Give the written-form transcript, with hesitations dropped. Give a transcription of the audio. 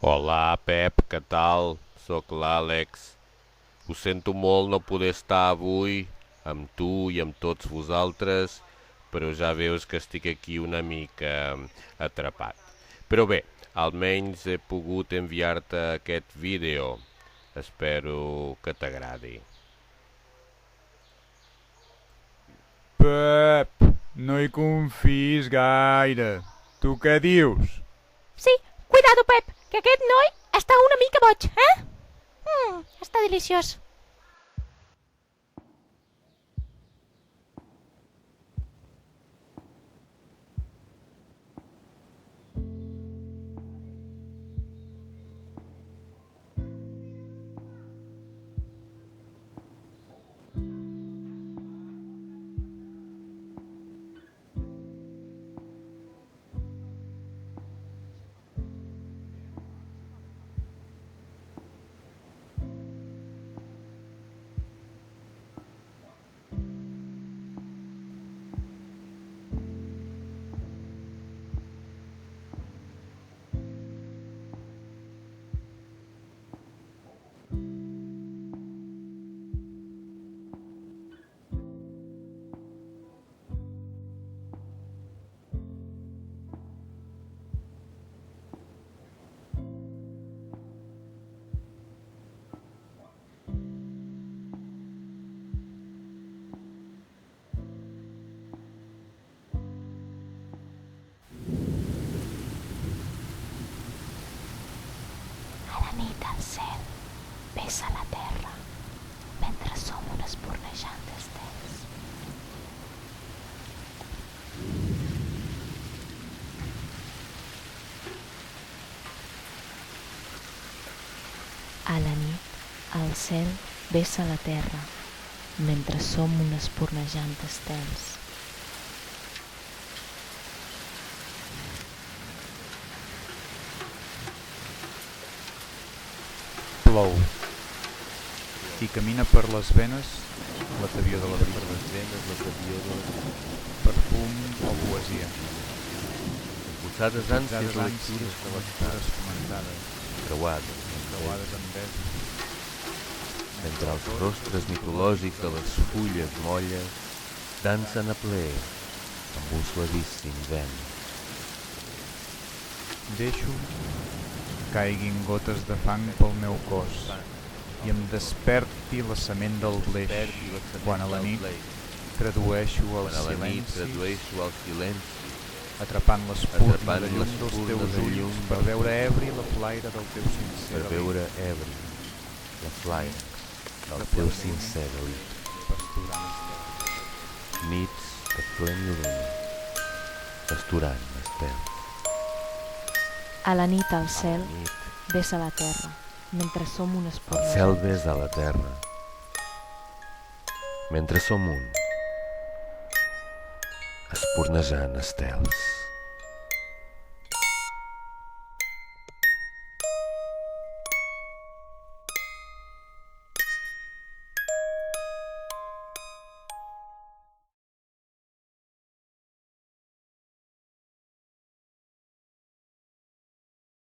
Olá, Pep, que tal? Sóc l'Àlex. Ho sento molt no poder estar avui amb tu i amb tots vosaltres, però ja veus que estic aquí una mica atrapat. Però bé, almenys he pogut enviar-te aquest vídeo. Espero que t'agradi. Pep, no hi confiïs gaire. Tu què dius? Sí, cuidado, Pep, que aquest noi està una mica boig, eh? Està deliciós. A la nit al cel vessa la terra mentre som un espurnejant d'estels. A la nit al cel vessa la terra mentre som un espurnejant d'estels. Plou. I camina per les venes la tebior de la brisa. Perfum o poesia. Posades ànsies lectures comentades, creuades amb besos. entre els rostres mitològics de les fulles molles dansen a ple amb un suavíssim vent. Deixo caiguin gotes de fang pel meu cos i em desperti la sement del bleix quan a la nit tradueixo el silenci atrapant l'espurna de llum dels teus ulls per veure ebri la flaire del teu sincer alit. pasturant estels. Nits de plena lluna, pasturant estels. A la nit al cel vessa la terra mentre som un El espurnejant. cel besa la terra mentre som un espurnejant estels.